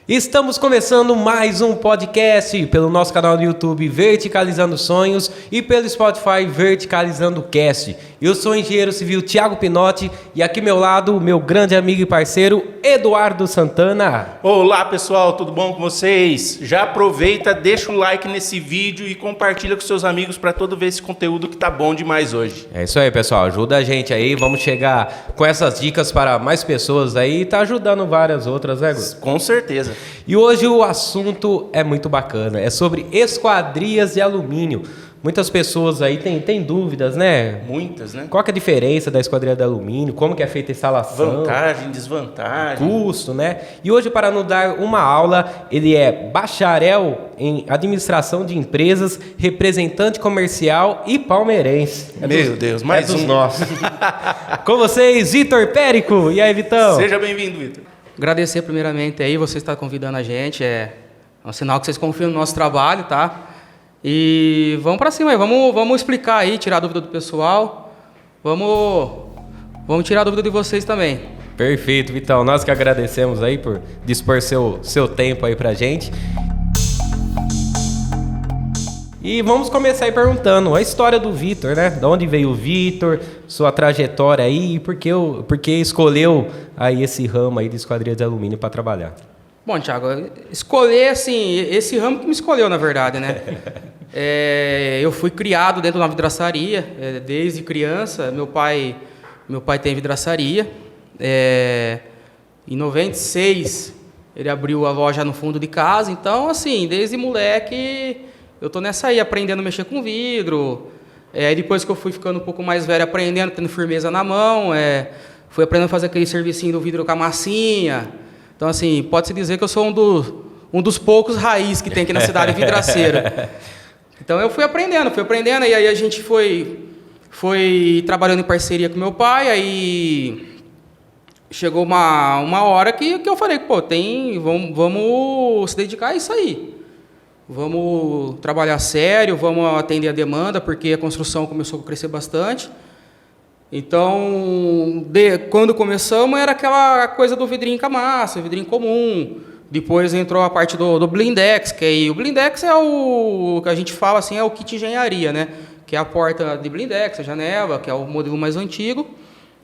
Estamos começando mais um podcast pelo nosso canal no YouTube Verticalizando Sonhos e pelo Spotify Verticalizando Cast. Eu sou o engenheiro civil Thiago Pinotti e aqui ao meu lado, meu grande amigo e parceiro Eduardo Santana. Olá pessoal, tudo bom com vocês? Já aproveita, deixa o like nesse vídeo e compartilha com seus amigos para todo ver esse conteúdo que tá bom demais hoje. É isso aí, pessoal, ajuda a gente aí, vamos chegar com essas dicas para mais pessoas aí e tá ajudando várias outras, né, Gu? Com certeza. E hoje o assunto é muito bacana, é sobre esquadrias de alumínio. Muitas pessoas aí têm dúvidas, né? Muitas, né? Qual que é a diferença da esquadria de alumínio? Como que é feita a instalação? Vantagem, desvantagem. Custo, né? E hoje, para nos dar uma aula, ele é bacharel em administração de empresas, representante comercial e palmeirense. Meu Deus, mais dos um. nossos. Com vocês, Vitor Périco. E aí, Vitão? Seja bem-vindo, Vitor. Agradecer primeiramente aí, você está convidando a gente, é um sinal que vocês confiam no nosso trabalho, tá? E vamos para cima aí, vamos explicar aí, tirar a dúvida do pessoal, vamos tirar a dúvida de vocês também. Perfeito, Vitão, nós que agradecemos aí por dispor seu tempo aí pra gente. E vamos começar aí perguntando a história do Vitor, né? De onde veio o Vitor, sua trajetória aí e por que escolheu aí esse ramo aí de esquadria de alumínio para trabalhar? Bom, Thiago, escolher assim, esse ramo que me escolheu, na verdade, né? Eu fui criado dentro de uma vidraçaria, desde criança. Meu pai tem vidraçaria. Em 96, ele abriu a loja no fundo de casa. Então, assim, desde moleque, eu tô nessa aí, aprendendo a mexer com vidro. Aí depois que eu fui ficando um pouco mais velho, aprendendo, tendo firmeza na mão, fui aprendendo a fazer aquele servicinho do vidro com a massinha. Então, assim, pode-se dizer que eu sou um dos poucos raiz que tem aqui na cidade vidraceiro. Então, eu fui aprendendo, e aí a gente foi trabalhando em parceria com meu pai, aí chegou uma hora que eu falei, pô, vamos se dedicar a isso aí. Vamos trabalhar sério, vamos atender a demanda, porque a construção começou a crescer bastante. Então, quando começamos, era aquela coisa do vidrinho com a massa, vidrinho comum. Depois entrou a parte do blindex, que aí o blindex é o que a gente fala assim, é o kit engenharia, né? Que é a porta de blindex, a janela, que é o modelo mais antigo.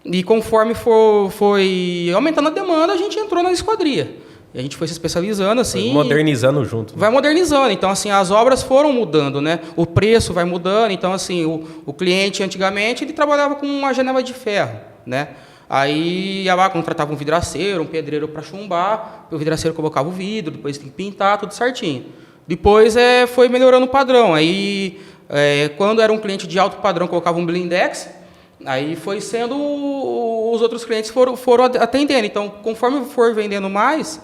E conforme foi aumentando a demanda, a gente entrou na esquadria. E a gente foi se especializando assim. Foi modernizando junto. Vai modernizando. Então, assim, as obras foram mudando, né? O preço vai mudando. Então, assim, o cliente, antigamente, ele trabalhava com uma janela de ferro, né? Aí ia lá, contratava um vidraceiro, um pedreiro para chumbar, o vidraceiro colocava o vidro, depois tem que pintar, tudo certinho. Depois foi melhorando o padrão. Aí, quando era um cliente de alto padrão, colocava um blindex. Aí foi sendo os outros clientes foram atendendo. Então, conforme for vendendo mais,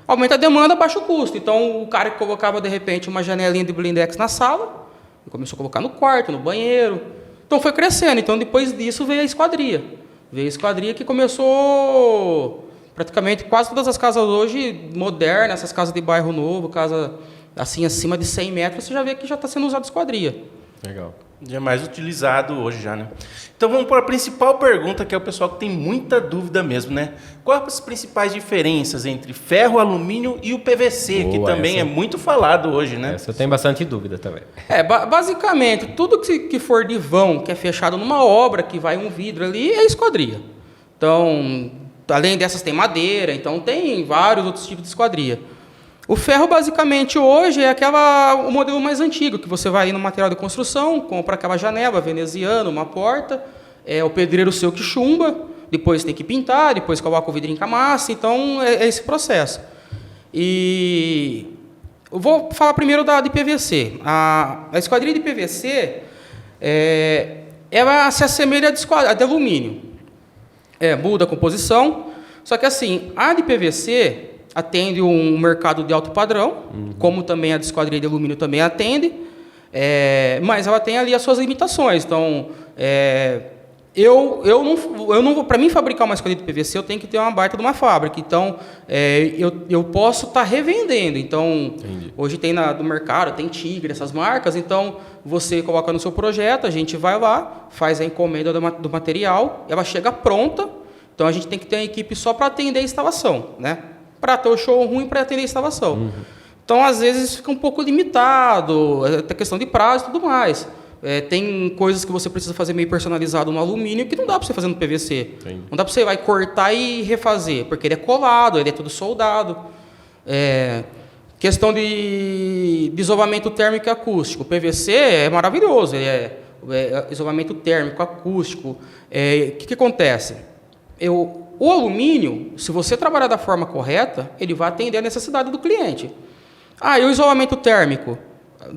aumenta a demanda, baixa o custo. Então, o cara que colocava, de repente, uma janelinha de blindex na sala, começou a colocar no quarto, no banheiro. Então, foi crescendo. Então, depois disso, veio a esquadria. Veio a esquadria que começou praticamente quase todas as casas hoje modernas, essas casas de bairro novo, casa assim, acima de 100 metros, você já vê que já está sendo usado esquadria. Legal. Já é mais utilizado hoje já, né? Então vamos para a principal pergunta, que é o pessoal que tem muita dúvida mesmo, né? Quais as principais diferenças entre ferro, alumínio e o PVC, que também é muito falado hoje, né? Essa eu tenho bastante dúvida também. Basicamente, tudo que for de vão, que é fechado numa obra, que vai um vidro ali, é esquadria. Então, além dessas tem madeira, então tem vários outros tipos de esquadria. O ferro, basicamente, hoje é o modelo mais antigo, que você vai ir no material de construção, compra aquela janela veneziana, uma porta, o pedreiro seu que chumba, depois tem que pintar, depois coloca o vidrinho com a massa, então é esse processo. E eu vou falar primeiro de PVC. A esquadria de PVC, ela se assemelha à de alumínio. Muda a composição, só que assim, a de PVC atende um mercado de alto padrão, como também a de esquadria de alumínio também atende, mas ela tem ali as suas limitações. Então, eu não vou, para mim fabricar uma esquadria de PVC, eu tenho que ter uma baita de uma fábrica. Então, eu posso estar revendendo. Então, entendi. Hoje tem no mercado, tem Tigre, essas marcas. Então, você coloca no seu projeto, a gente vai lá, faz a encomenda do material, ela chega pronta. Então, a gente tem que ter uma equipe só para atender a instalação, né? para ter o showroom para atender a instalação. Então, às vezes, fica um pouco limitado, até questão de prazo e tudo mais. Tem coisas que você precisa fazer meio personalizado no alumínio que não dá para você fazer no PVC. Sim. Não dá para você vai cortar e refazer, porque ele é colado, ele é tudo soldado. Questão de isolamento térmico e acústico. O PVC é maravilhoso, ele é isolamento térmico, acústico. O que acontece? O alumínio, se você trabalhar da forma correta, ele vai atender a necessidade do cliente. E o isolamento térmico?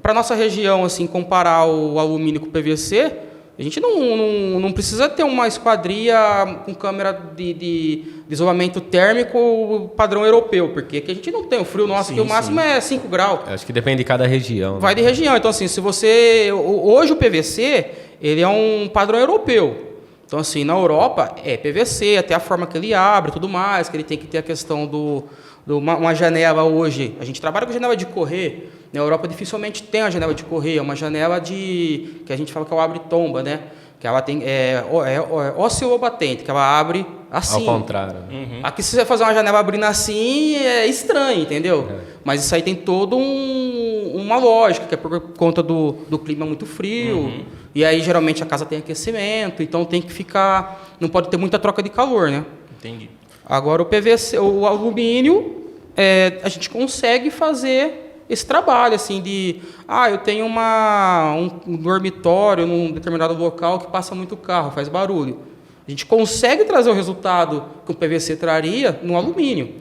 Para nossa região, assim, comparar o alumínio com o PVC, a gente não precisa ter uma esquadria com câmera de isolamento térmico padrão europeu, porque aqui a gente não tem. O frio nosso aqui, o máximo é 5 graus. Acho que depende de cada região. Vai de região. Então, assim, se você... Hoje o PVC, ele é um padrão europeu. Então, assim, na Europa é PVC, até a forma que ele abre e tudo mais, que ele tem que ter a questão uma janela hoje. A gente trabalha com janela de correr. Na Europa dificilmente tem a janela de correr, é uma janela que a gente fala que é o abre-tomba, né? Que ela tem oscilobatente, que ela abre assim. Ao contrário. Aqui, se você fazer uma janela abrindo assim, é estranho, entendeu? Mas isso aí tem toda uma lógica, que é por conta do clima muito frio. E aí, geralmente, a casa tem aquecimento, então tem que ficar... Não pode ter muita troca de calor, né? Entendi. Agora, o PVC, o alumínio, a gente consegue fazer esse trabalho, assim, eu tenho um dormitório num determinado local que passa muito carro, faz barulho. A gente consegue trazer o resultado que o PVC traria no alumínio.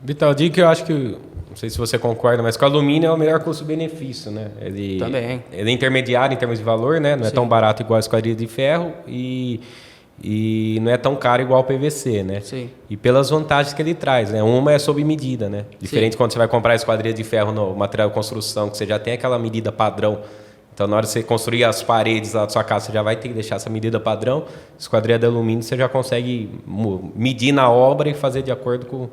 Vital, digo que eu acho que, não sei se você concorda, mas que o alumínio é o melhor custo-benefício, né? Também. Ele é intermediário em termos de valor, né? Não é tão barato igual a esquadria de ferro e não é tão caro igual o PVC, né? Sim. E pelas vantagens que ele traz, né? Uma é sob medida, né? Diferente quando você vai comprar a esquadria de ferro no material de construção, que você já tem aquela medida padrão. Então, na hora de você construir as paredes lá da sua casa, você já vai ter que deixar essa medida padrão. Esquadria de alumínio, você já consegue medir na obra e fazer de acordo com...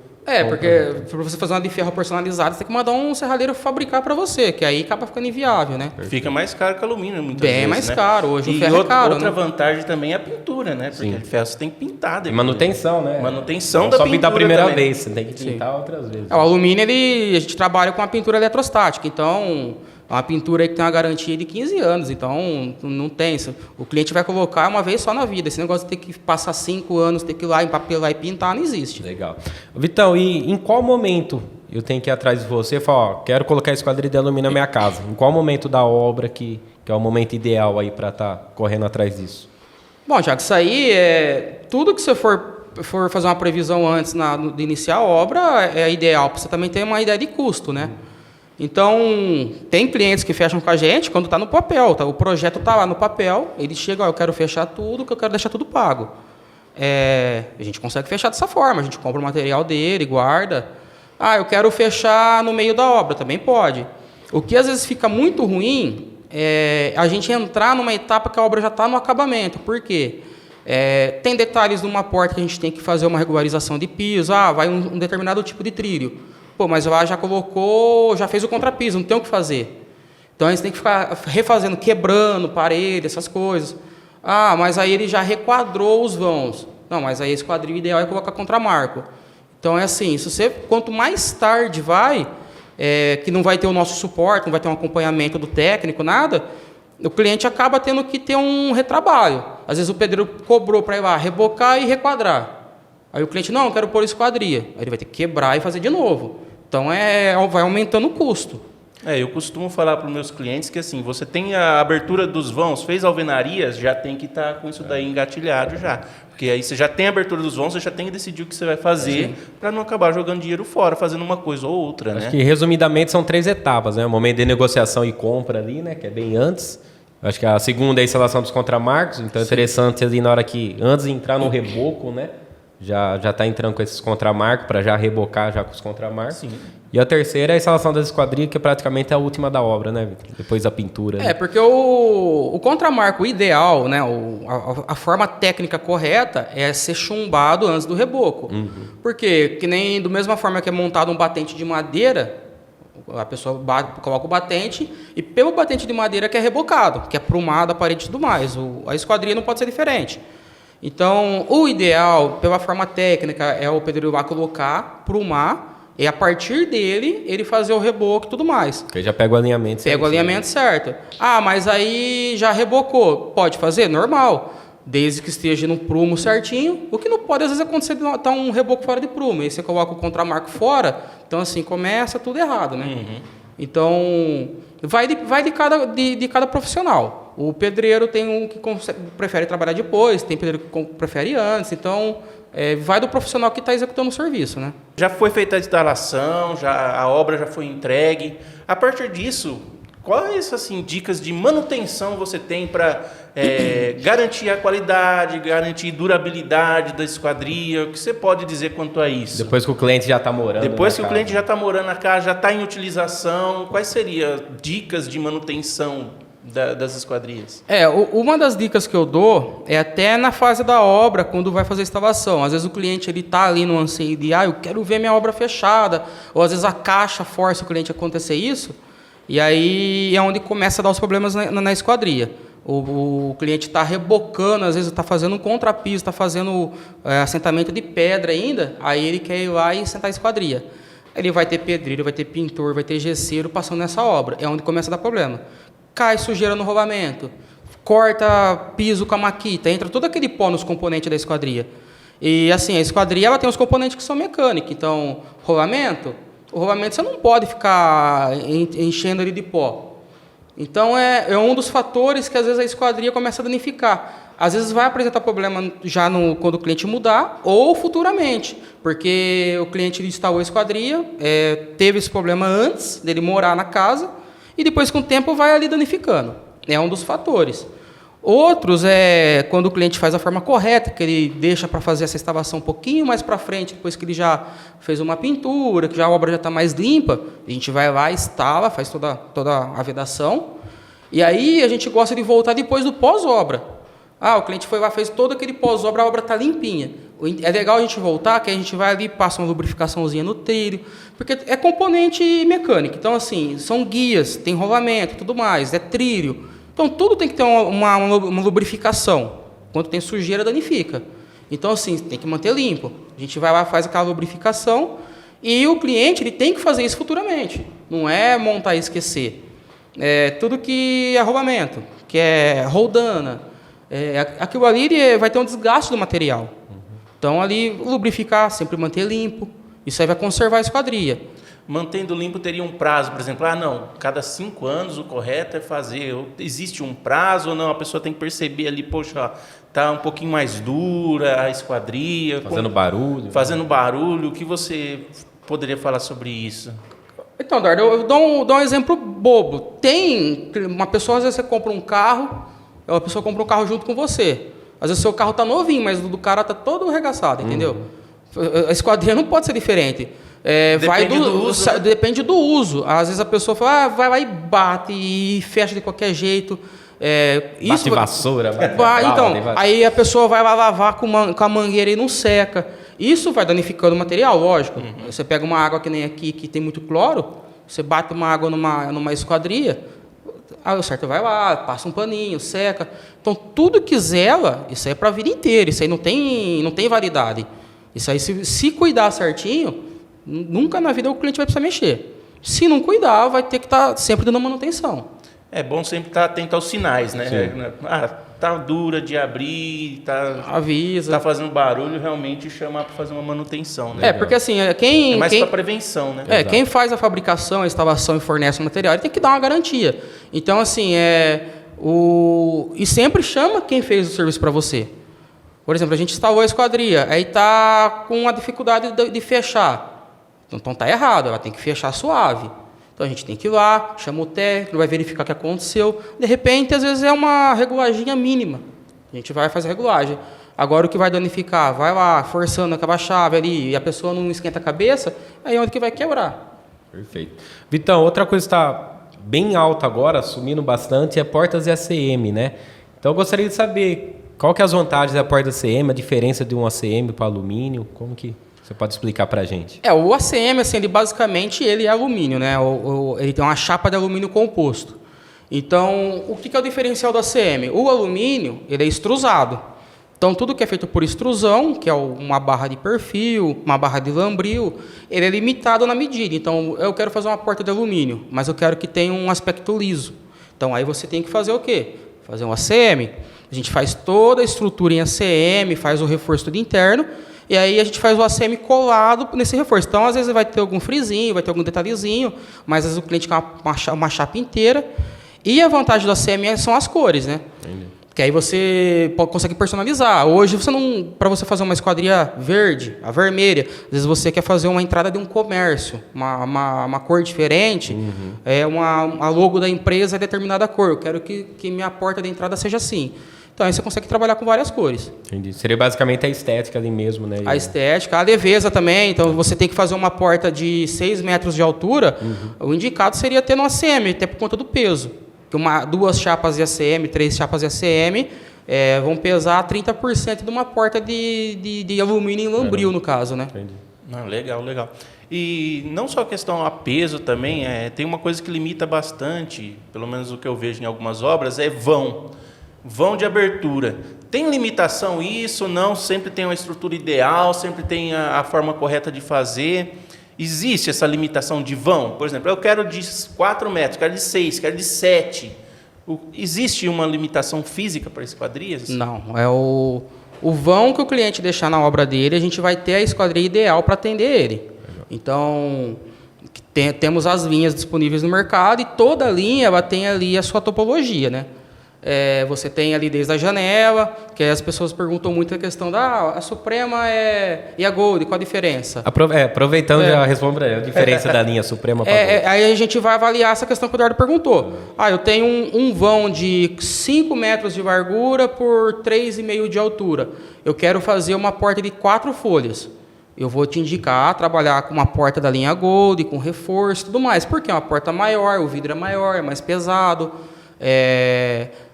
Porque para você fazer uma de ferro personalizada, você tem que mandar um serralheiro fabricar para você, que aí acaba ficando inviável, né? Fica mais caro que alumínio, muitas vezes, bem mais né? caro. Hoje o ferro é caro, outra né? vantagem também é a pintura, né? Porque o ferro você tem que pintar depois. Manutenção, né? Manutenção não da só pintura pintar a primeira também. vez, você tem que pintar outras vezes. O alumínio, a gente trabalha com a pintura eletrostática, então... É uma pintura aí que tem uma garantia de 15 anos, então não tem isso. O cliente vai colocar uma vez só na vida. Esse negócio de ter que passar 5 anos, ter que ir lá empapelar e pintar, não existe. Legal. Vitão, e em qual momento eu tenho que ir atrás de você e falar, quero colocar a esquadria de alumínio na minha casa? Em qual momento da obra que é o momento ideal aí para estar correndo atrás disso? Bom, Thiago, isso aí tudo que você for fazer uma previsão antes de iniciar a obra é ideal, para você também ter uma ideia de custo, né? Então, tem clientes que fecham com a gente quando está no papel. O projeto está lá no papel, ele chega, eu quero fechar tudo, que eu quero deixar tudo pago. A gente consegue fechar dessa forma, a gente compra o material dele, guarda. Eu quero fechar no meio da obra, também pode. O que às vezes fica muito ruim é a gente entrar numa etapa que a obra já está no acabamento. Por quê? Tem detalhes numa porta que a gente tem que fazer uma regularização de piso, vai um determinado tipo de trilho. Mas lá já fez o contrapiso, não tem o que fazer. Então, a gente tem que ficar refazendo, quebrando parede, essas coisas. Mas aí ele já requadrou os vãos. Não, mas aí esse quadril ideal é colocar contramarco. Então, é assim, quanto mais tarde que não vai ter o nosso suporte, não vai ter um acompanhamento do técnico, nada, o cliente acaba tendo que ter um retrabalho. Às vezes o pedreiro cobrou para ir lá rebocar e requadrar. Aí o cliente, não, eu quero pôr esquadria. Aí ele vai ter que quebrar e fazer de novo. Então, vai aumentando o custo. Eu costumo falar para os meus clientes que, assim, você tem a abertura dos vãos, fez alvenarias, já tem que estar com isso daí engatilhado já. Porque aí você já tem a abertura dos vãos, você já tem que decidir o que você vai fazer para não acabar jogando dinheiro fora, fazendo uma coisa ou outra, né? Acho que, resumidamente, são 3 etapas, né? O momento de negociação e compra ali, né? Que é bem antes. Acho que a segunda é a instalação dos contramarcos. Então, é interessante ali na hora que, antes de entrar no reboco, né? Já está entrando com esses contramarcos para já rebocar já com os contramarcos. Sim. E a terceira é a instalação das esquadrias, que praticamente é a última da obra, né? Depois da pintura. Né? Porque o contramarco ideal, né? A forma técnica correta é ser chumbado antes do reboco. Porque, que nem da mesma forma que é montado um batente de madeira, a pessoa coloca o batente e pelo batente de madeira que é rebocado, que é aprumado a parede e tudo mais. A esquadria não pode ser diferente. Então, o ideal, pela forma técnica, é o pedreiro lá colocar, prumar, e a partir dele, ele fazer o reboco e tudo mais. Porque já pega o alinhamento certo. Pega o alinhamento certo. Ah, mas aí já rebocou. Pode fazer? Normal. Desde que esteja no prumo certinho. O que não pode, às vezes, acontecer de estar um reboco fora de prumo. Aí você coloca o contramarco fora, então assim, começa tudo errado, né? Então, vai de cada profissional. O pedreiro tem um que prefere trabalhar depois, tem pedreiro que prefere antes, então vai do profissional que está executando o serviço, né? Já foi feita a instalação, a obra já foi entregue. A partir disso, quais assim, dicas de manutenção você tem para garantir a qualidade, garantir durabilidade da esquadria? O que você pode dizer quanto a isso? Depois que o cliente já está morando Depois que na o cliente já está morando na casa, já está em utilização, quais seriam dicas de manutenção das esquadrias? Uma das dicas que eu dou é até na fase da obra, quando vai fazer a instalação. Às vezes o cliente está ali no anseio de, eu quero ver minha obra fechada, ou às vezes a caixa força o cliente a acontecer isso, e aí é onde começa a dar os problemas na esquadria. O cliente está rebocando, às vezes está fazendo um contrapiso, está fazendo assentamento de pedra ainda, aí ele quer ir lá e sentar a esquadria. Ele vai ter pedreiro, vai ter pintor, vai ter gesseiro passando nessa obra. É onde começa a dar problema. Cai sujeira no rolamento, corta piso com a maquita, entra todo aquele pó nos componentes da esquadria. E assim, a esquadria ela tem os componentes que são mecânicos. Então, o rolamento você não pode ficar enchendo ele de pó. Então, é um dos fatores que às vezes a esquadria começa a danificar. Às vezes vai apresentar problema já quando o cliente mudar ou futuramente, porque o cliente instalou a esquadria, teve esse problema antes dele morar na casa, e depois, com o tempo, vai ali danificando. É um dos fatores. Outros é quando o cliente faz a forma correta, que ele deixa para fazer essa instalação um pouquinho mais para frente, depois que ele já fez uma pintura, que já a obra já está mais limpa, a gente vai lá, instala, faz toda a vedação, e aí a gente gosta de voltar depois do pós-obra. O cliente foi lá, fez todo aquele pós-obra, a obra está limpinha. É legal a gente voltar, que a gente vai ali, passa uma lubrificaçãozinha no trilho, porque é componente mecânico. Então, assim, são guias, tem rolamento, tudo mais, é trilho. Então, tudo tem que ter uma lubrificação. Quando tem sujeira, danifica. Então, assim, tem que manter limpo. A gente vai lá, faz aquela lubrificação, e o cliente ele tem que fazer isso futuramente. Não é montar e esquecer. Tudo que é rolamento, que é roldana, aquilo ali vai ter um desgaste do material. Então, ali, lubrificar, sempre manter limpo. Isso aí vai conservar a esquadria. Mantendo limpo, teria um prazo, por exemplo, cada 5 anos o correto é fazer. Existe um prazo ou não? A pessoa tem que perceber ali, está um pouquinho mais dura a esquadria. Fazendo barulho. Fazendo barulho. O que você poderia falar sobre isso? Então, Eduardo, eu dou um exemplo bobo. Tem uma pessoa, às vezes você compra um carro, a pessoa compra um carro junto com você. Às vezes o seu carro está novinho, mas o do cara está todo arregaçado, entendeu? A esquadria não pode ser diferente. Depende do uso. Às vezes a pessoa fala, vai lá e bate e fecha de qualquer jeito. Bate vassoura. Aí a pessoa vai lá lavar com a mangueira e não seca. Isso vai danificando o material, lógico. Você pega uma água que nem aqui, que tem muito cloro, você bate uma água numa esquadria, o certo vai lá, passa um paninho, seca. Então, tudo que zela, isso aí é para a vida inteira. Isso aí não tem validade. Isso aí, se cuidar certinho, nunca na vida o cliente vai precisar mexer. Se não cuidar, vai ter que estar sempre dando manutenção. É bom sempre estar atento aos sinais, né? Tá dura de abrir, avisa. Tá fazendo barulho, realmente chamar para fazer uma manutenção, né? Porque assim, é mais para prevenção, né? Quem faz a fabricação, a instalação e fornece o material, ele tem que dar uma garantia. Então, assim, e sempre chama quem fez o serviço para você. Por exemplo, a gente instalou a esquadria, aí tá com uma dificuldade de fechar. Então tá errado, ela tem que fechar suave. Então a gente tem que ir lá, chama o técnico, vai verificar o que aconteceu. De repente, às vezes é uma regulaginha mínima. A gente vai fazer a regulagem. Agora o que vai danificar, vai lá, forçando aquela chave ali, e a pessoa não esquenta a cabeça, aí é onde que vai quebrar. Perfeito. Vitão, outra coisa que está bem alta agora, sumindo bastante, é portas e ACM, né? Então eu gostaria de saber qual que é as vantagens da porta ACM, a diferença de um ACM para alumínio, como que você pode explicar para a gente? O ACM, assim, ele é alumínio, né? Ele tem uma chapa de alumínio composto. Então, o que é o diferencial do ACM? O alumínio, ele é extrusado. Então, tudo que é feito por extrusão, que é uma barra de perfil, uma barra de lambril, ele é limitado na medida. Então, eu quero fazer uma porta de alumínio, mas eu quero que tenha um aspecto liso. Então, aí você tem que fazer o quê? Fazer um ACM. A gente faz toda a estrutura em ACM, faz o reforço tudo interno, e aí a gente faz o ACM colado nesse reforço. Então, às vezes vai ter algum frisinho, vai ter algum detalhezinho, mas às vezes o cliente quer uma chapa inteira. E a vantagem do ACM são as cores, né? Entendi. Que aí você consegue personalizar. Hoje, para você fazer uma esquadria verde, a vermelha, às vezes você quer fazer uma entrada de um comércio, uma cor diferente, a logo da empresa é determinada cor. Eu quero que minha porta de entrada seja assim. Então, aí você consegue trabalhar com várias cores. Entendi. Seria basicamente a estética ali mesmo, né? A estética, a leveza também. Então, você tem que fazer uma porta de 6 metros de altura. O indicado seria ter no ACM, até por conta do peso. Duas chapas de ACM, 3 chapas de ACM, vão pesar 30% de uma porta de alumínio em lambril, no caso, né? Entendi. Legal. E não só a questão a peso também, tem uma coisa que limita bastante, pelo menos o que eu vejo em algumas obras, é vão de abertura. Tem limitação isso? Não? Sempre tem uma estrutura ideal, sempre tem a forma correta de fazer. Existe essa limitação de vão? Por exemplo, eu quero de 4 metros, quero de 6, quero de 7. Existe uma limitação física para esquadrias? Não, é o vão que o cliente deixar na obra dele, a gente vai ter a esquadria ideal para atender ele. Legal. Então, temos as linhas disponíveis no mercado e toda linha ela tem ali a sua topologia, né? Você tem ali desde a janela, que as pessoas perguntam muito a questão da a Suprema e a Gold, qual a diferença? Aproveitando, já respondo para a diferença da linha Suprema para a Gold. Aí a gente vai avaliar essa questão que o Eduardo perguntou. Eu tenho um vão de 5 metros de largura por 3,5 de altura. Eu quero fazer uma porta de 4 folhas. Eu vou te indicar trabalhar com uma porta da linha Gold, com reforço e tudo mais. Porque é uma porta maior, o vidro é maior, é mais pesado.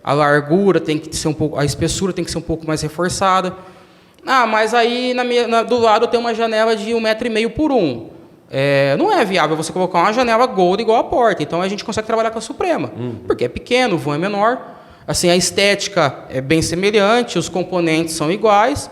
A largura tem que ser a espessura tem que ser um pouco mais reforçada. Mas aí do lado eu tenho uma janela de 1,5 m por 1. Não é viável você colocar uma janela Gold igual a porta. Então a gente consegue trabalhar com a Suprema, porque é pequeno, o vão é menor. Assim, a estética é bem semelhante, os componentes são iguais.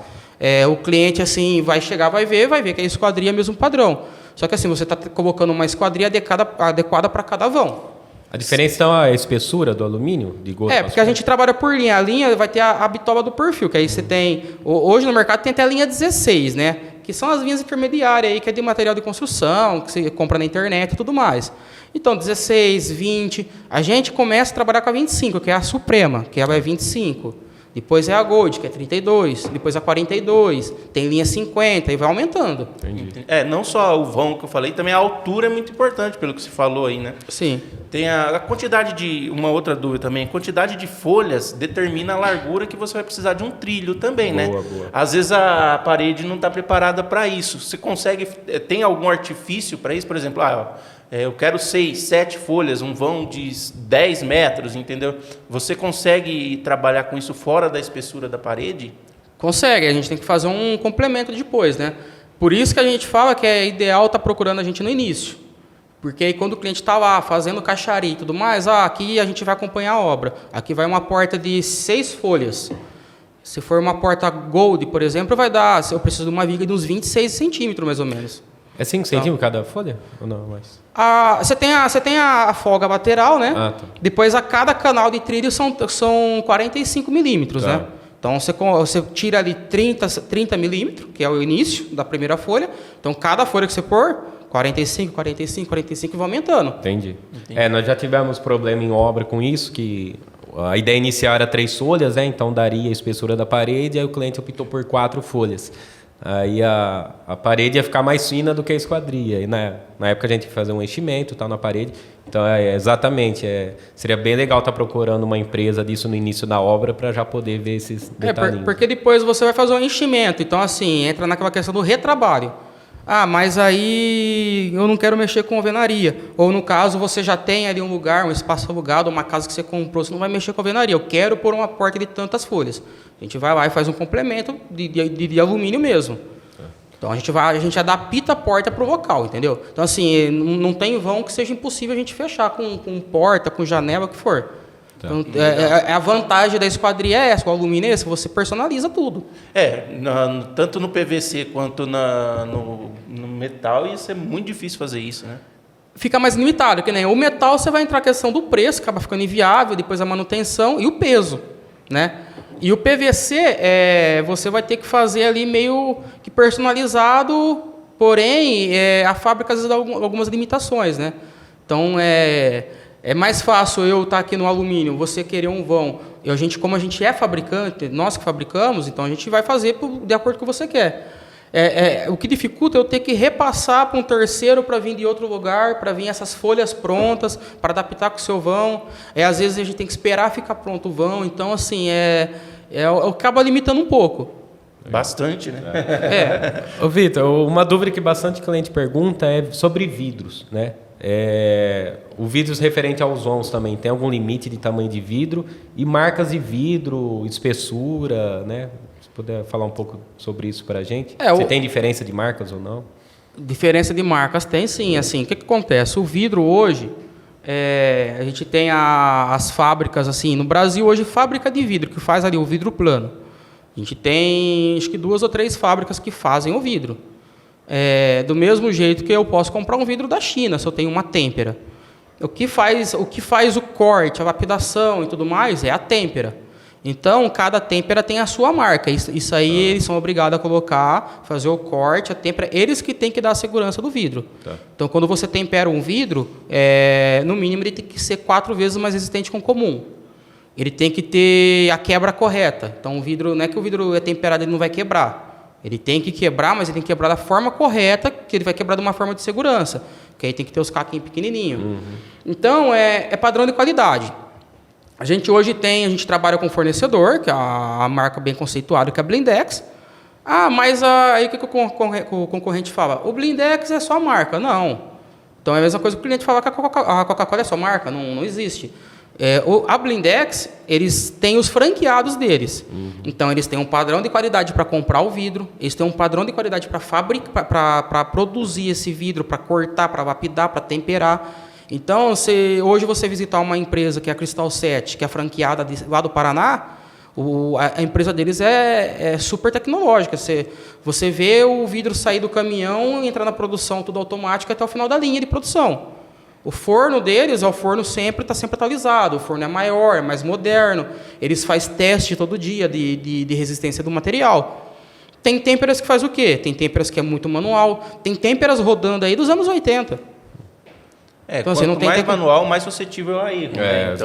O cliente assim vai chegar, vai ver que a esquadria é o mesmo padrão. Só que assim, você está colocando uma esquadria adequada para cada vão. A diferença, então, é a espessura do alumínio? Porque a gente trabalha por linha. A linha vai ter a bitola do perfil, que aí você tem... Hoje no mercado tem até a linha 16, né? Que são as linhas intermediárias, aí, que é de material de construção, que você compra na internet e tudo mais. Então, 16, 20... A gente começa a trabalhar com a 25, que é a Suprema, que ela é 25. Depois é a Gold, que é 32. Depois a 42. Tem linha 50 e vai aumentando. Entendi. Não só o vão que eu falei, também a altura é muito importante, pelo que você falou aí, né? Sim. Tem a quantidade de... Uma outra dúvida também. A quantidade de folhas determina a largura que você vai precisar de um trilho também, né? Boa. Às vezes a parede não está preparada para isso. Você consegue... Tem algum artifício para isso? Por exemplo, eu quero 6, 7 folhas, um vão de 10 metros, entendeu? Você consegue trabalhar com isso fora da espessura da parede? Consegue. A gente tem que fazer um complemento depois, né? Por isso que a gente fala que é ideal estar procurando a gente no início. Porque aí quando o cliente está lá fazendo caixaria e tudo mais, aqui a gente vai acompanhar a obra. Aqui vai uma porta de 6 folhas. Se for uma porta Gold, por exemplo, eu preciso de uma viga de uns 26 centímetros, mais ou menos. É 5 centímetros cada folha? Ou não mais? Você tem a folga lateral, né? Tá. Depois, a cada canal de trilho são 45 milímetros, né? Então, você tira ali 30 milímetros, que é o início da primeira folha. Então, cada folha que você pôr, 45, 45, 45 e vai aumentando. Entendi. Nós já tivemos problema em obra com isso, que a ideia inicial era 3 folhas, né? Então daria a espessura da parede, aí o cliente optou por 4 folhas. Aí a parede ia ficar mais fina do que a esquadria. E na época a gente ia fazer um enchimento na parede. Então, exatamente, seria bem legal estar procurando uma empresa disso no início da obra para já poder ver esses detalhinhos. Porque depois você vai fazer um enchimento. Então, assim, entra naquela questão do retrabalho. Mas aí eu não quero mexer com alvenaria. Ou, no caso, você já tem ali um lugar, um espaço alugado, uma casa que você comprou, você não vai mexer com alvenaria. Eu quero pôr uma porta de tantas folhas. A gente vai lá e faz um complemento de alumínio mesmo. Então, a gente adapta a porta para o local, entendeu? Então, assim, não tem vão que seja impossível a gente fechar com porta, com janela, o que for. Tá. Então, a vantagem da esquadria é essa, o alumínio é esse, você personaliza tudo. Tanto no PVC quanto no metal, isso é muito difícil fazer isso, né? Fica mais limitado, que nem o metal você vai entrar a questão do preço, acaba ficando inviável, depois a manutenção e o peso, né? E o PVC, você vai ter que fazer ali meio que personalizado, porém, a fábrica às vezes dá algumas limitações, né? Então, é mais fácil eu estar aqui no alumínio, você querer um vão. Como a gente é fabricante, nós que fabricamos, então a gente vai fazer de acordo com o que você quer. O que dificulta é eu ter que repassar para um terceiro para vir de outro lugar, para vir essas folhas prontas, para adaptar com o seu vão. Às vezes a gente tem que esperar ficar pronto o vão. Então, assim, acaba limitando um pouco. Bastante, né? Ô, Vitor, uma dúvida que bastante cliente pergunta é sobre vidros, né? O vidro referente aos vãos também, tem algum limite de tamanho de vidro? E marcas de vidro, espessura, né? Se puder falar um pouco sobre isso para a gente. Se tem diferença de marcas ou não? Diferença de marcas tem sim. Assim, o que acontece? O vidro hoje, a gente tem as fábricas, assim, no Brasil hoje, fábrica de vidro, que faz ali o vidro plano. A gente tem, acho que 2 ou 3 fábricas que fazem o vidro. Do mesmo jeito que eu posso comprar um vidro da China, se eu tenho uma têmpera. O que faz o corte, a lapidação e tudo mais é a têmpera. Então, cada têmpera tem a sua marca. Isso aí eles são obrigados a colocar, fazer o corte, a têmpera. Eles que têm que dar a segurança do vidro. Tá. Então, quando você tempera um vidro, no mínimo ele tem que ser 4 vezes mais resistente que o comum. Ele tem que ter a quebra correta. Então, o vidro, não é que o vidro é temperado, ele não vai quebrar. Ele tem que quebrar, mas ele tem que quebrar da forma correta, que ele vai quebrar de uma forma de segurança. Que aí tem que ter os caquinhos pequenininhos. Uhum. Então, é padrão de qualidade. A gente trabalha com fornecedor, que é a marca bem conceituada, que é a Blindex. Mas aí o que o concorrente fala? O Blindex é só a marca. Não. Então, é a mesma coisa que o cliente fala que a Coca-Cola é só marca. Não existe. A Blindex, eles têm os franqueados deles. Uhum. Então, eles têm um padrão de qualidade para comprar o vidro, eles têm um padrão de qualidade para fabricar, para produzir esse vidro, para cortar, para lapidar, para temperar. Então, hoje você visitar uma empresa que é a Cristal 7, que é franqueada lá do Paraná, a empresa deles é super tecnológica. Você vê o vidro sair do caminhão, entrar na produção tudo automático até o final da linha de produção. O forno deles, o forno está sempre atualizado, o forno é maior, é mais moderno, eles fazem teste todo dia de resistência do material. Tem têmperas que faz o quê? Tem têmperas que é muito manual, tem têmperas rodando aí dos anos 80. Então, quanto não tem mais manual, mais suscetível a erro.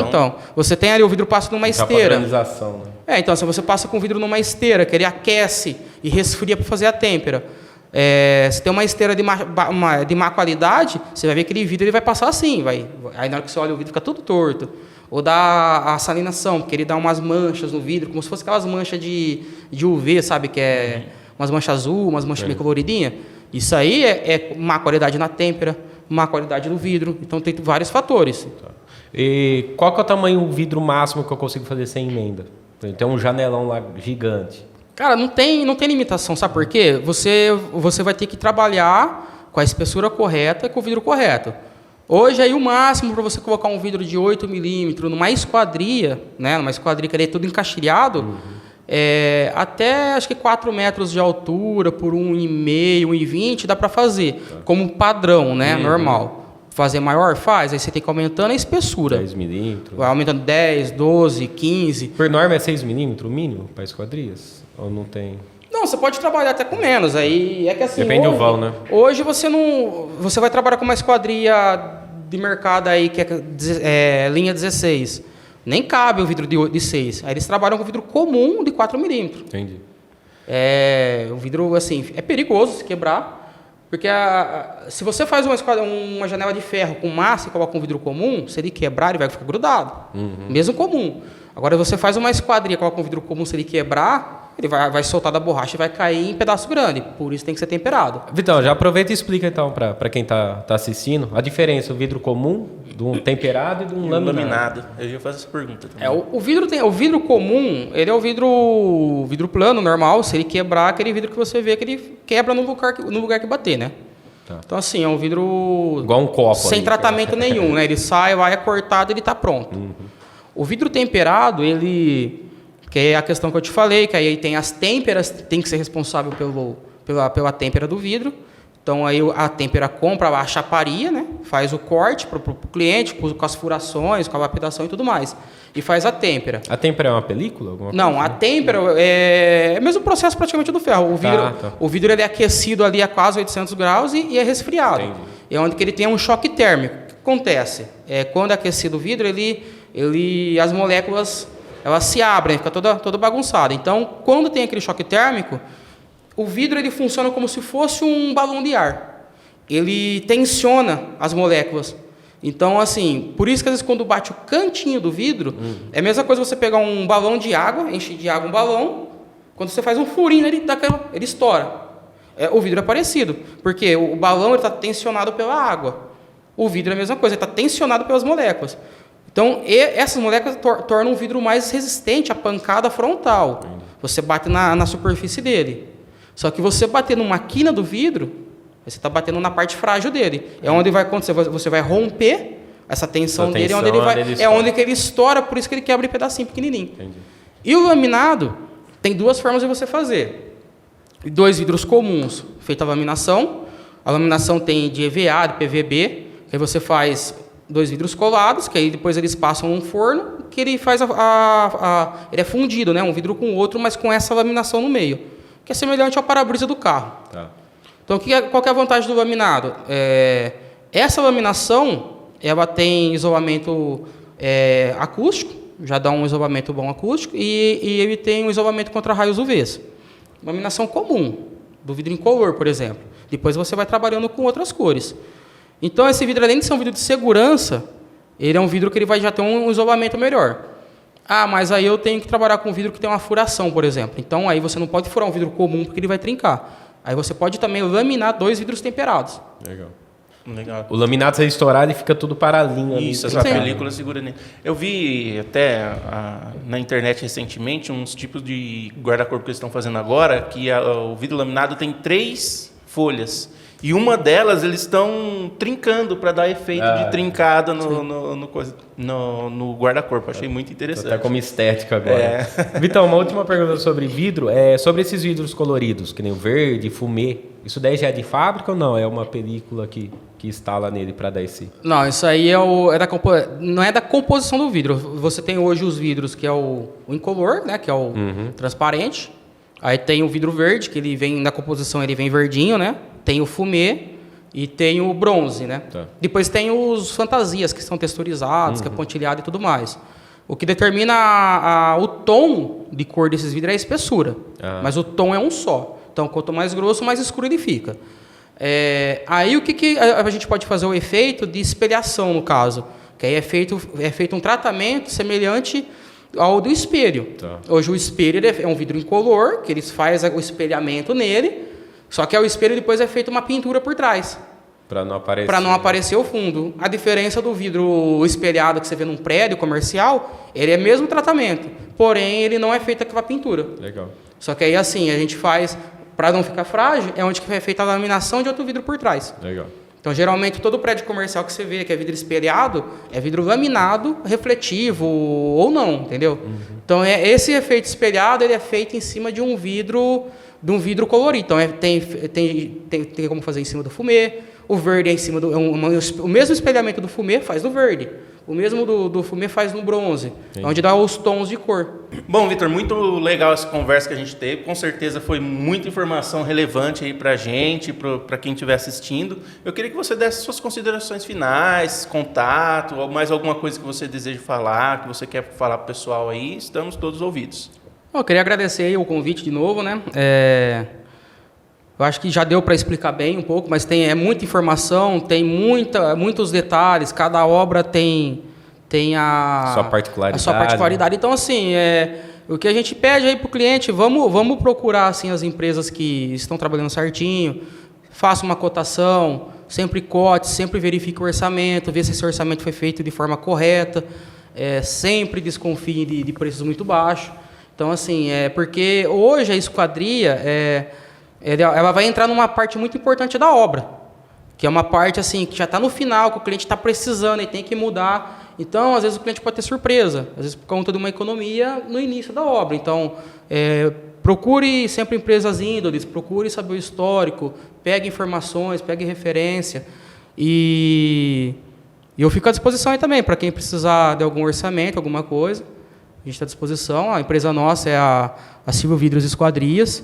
Então, você tem ali o vidro passa numa esteira. Né? Então, se você passa com o vidro numa esteira, que ele aquece e resfria para fazer a têmpera. Se tem uma esteira de má qualidade, você vai ver que aquele vidro ele vai passar assim. Aí na hora que você olha o vidro fica tudo torto. Ou dá a salinação, porque ele dá umas manchas no vidro, como se fosse aquelas manchas de UV, sabe? Que é umas manchas azul, umas manchas meio coloridinhas. Isso aí é má qualidade na têmpera, má qualidade no vidro. Então tem vários fatores. Tá. E qual que é o tamanho do vidro máximo que eu consigo fazer sem emenda? Tem um janelão lá gigante. Cara, não tem limitação, sabe por quê? Você vai ter que trabalhar com a espessura correta e com o vidro correto. Hoje, aí, o máximo para você colocar um vidro de 8 milímetros numa esquadria, né, numa esquadria que é tudo encaixilhado, até acho que 4 metros de altura por 1,5, 1,20 dá para fazer, como padrão, né, normal. Fazer maior? Faz, aí você tem que ir aumentando a espessura. 10 milímetros. Vai aumentando 10, 12, 15. Por norma é 6 milímetros o mínimo para esquadrias? Ou não tem? Não, você pode trabalhar até com menos. Aí é que assim. Depende do vão, né? Hoje você vai trabalhar com uma esquadria de mercado aí que é linha 16. Nem cabe o vidro de 6. Aí eles trabalham com vidro comum de 4 milímetros. Entendi. O vidro, assim, é perigoso se quebrar. Porque se você faz uma janela de ferro com massa e coloca um vidro comum, se ele quebrar, ele vai ficar grudado. Uhum. Mesmo comum. Agora, você faz uma esquadria e coloca um vidro comum, se ele quebrar, ele vai soltar da borracha e vai cair em pedaço grande. Por isso tem que ser temperado. Vitão, já aproveita e explica então para quem tá assistindo a diferença do vidro comum, do temperado e do laminado. Eu ia fazer essa pergunta também. O vidro comum, ele é o vidro plano, normal. Se ele quebrar, aquele vidro que você vê que ele quebra no lugar que bater, né? Tá. Então, assim, é um vidro... Igual um copo. Sem tratamento nenhum, né? Ele sai, vai, é cortado, ele está pronto. Uhum. O vidro temperado, que é a questão que eu te falei, que aí tem as têmperas, tem que ser responsável pela têmpera do vidro. Então aí a têmpera compra a chaparia, né? Faz o corte para o cliente, com as furações, com a lapidação e tudo mais. E faz a têmpera. A têmpera é uma película? Não, a têmpera é o mesmo processo praticamente do ferro. O vidro ele é aquecido ali a quase 800 graus e é resfriado. Entendi. É onde que ele tem um choque térmico. O que acontece? Quando é aquecido o vidro, as moléculas elas se abrem, fica toda bagunçada. Então, quando tem aquele choque térmico, o vidro ele funciona como se fosse um balão de ar. Ele tensiona as moléculas. Então, assim, por isso que às vezes quando bate o cantinho do vidro, é a mesma coisa você pegar um balão de água, enche de água um balão, quando você faz um furinho, ele estoura. O vidro é parecido, porque o balão está tensionado pela água. O vidro é a mesma coisa, ele está tensionado pelas moléculas. Então, essas moléculas tornam o vidro mais resistente à pancada frontal. Você bate na superfície dele. Só que você bater numa quina do vidro, você está batendo na parte frágil dele. É onde vai acontecer, você vai romper essa tensão dele, é onde que ele estoura, por isso que ele quebra em pedacinho pequenininho. Entendi. E o laminado, tem duas formas de você fazer. 2 vidros comuns, feita a laminação. A laminação tem de EVA, de PVB, que aí você faz 2 vidros colados, que aí depois eles passam num forno, que ele faz ele é fundido, né? Um vidro com o outro, mas com essa laminação no meio, que é semelhante ao para-brisa do carro. Tá. Então, qual que é a vantagem do laminado? Essa laminação, ela tem isolamento acústico, já dá um isolamento bom acústico, e ele tem um isolamento contra raios UVs. Laminação comum, do vidro incolor, por exemplo. Depois você vai trabalhando com outras cores. Então, esse vidro, além de ser um vidro de segurança, ele é um vidro que ele vai já ter um isolamento melhor. Ah, mas aí eu tenho que trabalhar com vidro que tem uma furação, por exemplo. Então, aí você não pode furar um vidro comum porque ele vai trincar. Aí você pode também laminar 2 vidros temperados. Legal. O laminado, se estourar, ele fica tudo paralinho. Isso, essa película segura nele. Eu vi até na internet recentemente uns tipos de guarda-corpo que eles estão fazendo agora, que o vidro laminado tem 3 folhas. E uma delas eles estão trincando para dar efeito de trincada no guarda-corpo. Achei muito interessante. Até como estética agora. Vitão, uma última pergunta sobre vidro. Sobre esses vidros coloridos, que nem o verde, fumê. Isso daí já é de fábrica ou não? É uma película que instala nele para dar esse... Não, isso aí não é da composição do vidro. Você tem hoje os vidros que é o incolor, né? Que é o transparente. Aí tem o vidro verde, que ele vem na composição, ele vem verdinho, né? Tem o fumê e tem o bronze, né? Tá. Depois tem os fantasias, que são texturizados, que é pontilhado e tudo mais. O que determina o tom de cor desses vidros é a espessura. Mas o tom é um só. Então, quanto mais grosso, mais escuro ele fica. Aí, o que a gente pode fazer? O efeito de espelhação, no caso. Que aí é feito um tratamento semelhante ao do espelho. Tá. Hoje, o espelho é um vidro incolor, que eles fazem o espelhamento nele. Só que ao espelho depois é feita uma pintura por trás. Para não aparecer. Para não aparecer o fundo. A diferença do vidro espelhado que você vê num prédio comercial, ele é o mesmo tratamento. Porém, ele não é feito aquela pintura. Legal. Só que aí assim, a gente faz, para não ficar frágil, é onde que é feita a laminação de outro vidro por trás. Legal. Então, geralmente, todo prédio comercial que você vê que é vidro espelhado, é vidro laminado, refletivo ou não, entendeu? Então, esse efeito espelhado, ele é feito em cima de um vidro colorido. Então, tem como fazer em cima do fumê. O verde é em cima o mesmo espelhamento do fumê faz no verde. O mesmo do fumê faz no bronze, onde dá os tons de cor. Bom, Vitor, muito legal essa conversa que a gente teve. Com certeza foi muita informação relevante aí pra gente, para quem estiver assistindo. Eu queria que você desse suas considerações finais, contato, ou mais alguma coisa que você deseja falar, que você quer falar pro pessoal aí. Estamos todos ouvidos. Eu queria agradecer aí o convite de novo, né? Eu acho que já deu para explicar bem um pouco, mas tem muita informação, tem muitos detalhes, cada obra tem a sua particularidade. Então, assim, o que a gente pede aí para o cliente, vamos procurar assim, as empresas que estão trabalhando certinho, faça uma cotação, sempre cote, sempre verifique o orçamento, vê se esse orçamento foi feito de forma correta, sempre desconfie de preços muito baixos. Então, assim, porque hoje a esquadria ela vai entrar numa parte muito importante da obra, que é uma parte assim que já está no final, que o cliente está precisando e tem que mudar. Então, às vezes o cliente pode ter surpresa, às vezes por conta de uma economia no início da obra. Então, procure sempre empresas índoles, procure saber o histórico, pegue informações, pegue referência. E eu fico à disposição aí também, para quem precisar de algum orçamento, alguma coisa. A gente está à disposição. A empresa nossa é a Silvio Vidros Esquadrias.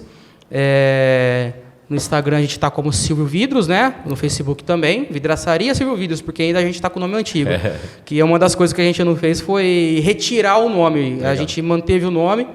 No Instagram a gente está como Silvio Vidros, né? No Facebook também, Vidraçaria Silvio Vidros, porque ainda a gente está com o nome antigo. Que é uma das coisas que a gente não fez foi retirar o nome. Legal. A gente manteve o nome,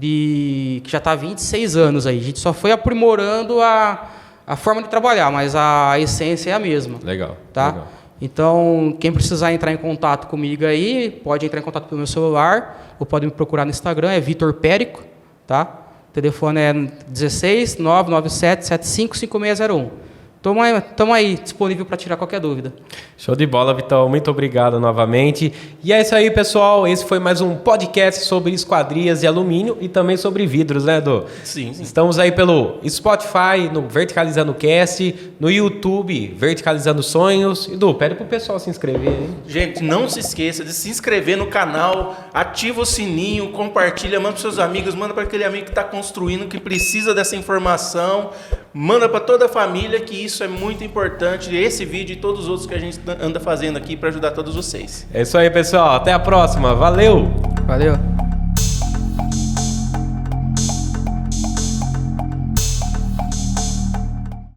que já está há 26 anos aí. A gente só foi aprimorando a forma de trabalhar, mas a essência é a mesma. Legal. Tá? Legal. Então, quem precisar entrar em contato comigo aí, pode entrar em contato pelo meu celular, ou pode me procurar no Instagram, é Vitor Périco, tá? O telefone é 16 997 75 5601. Estamos aí, disponível para tirar qualquer dúvida. Show de bola, Vitão. Muito obrigado novamente. E é isso aí, pessoal. Esse foi mais um podcast sobre esquadrias de alumínio e também sobre vidros, né, Edu? Sim. Estamos aí pelo Spotify, no Verticalizando Cast, no YouTube, Verticalizando Sonhos. Edu, pede pro pessoal se inscrever, hein? Gente, não se esqueça de se inscrever no canal, ativa o sininho, compartilha, manda para seus amigos, manda para aquele amigo que está construindo, que precisa dessa informação, manda para toda a família, que isso é muito importante, esse vídeo e todos os outros que a gente anda fazendo aqui para ajudar todos vocês. É isso aí, pessoal. Até a próxima. Valeu! Valeu!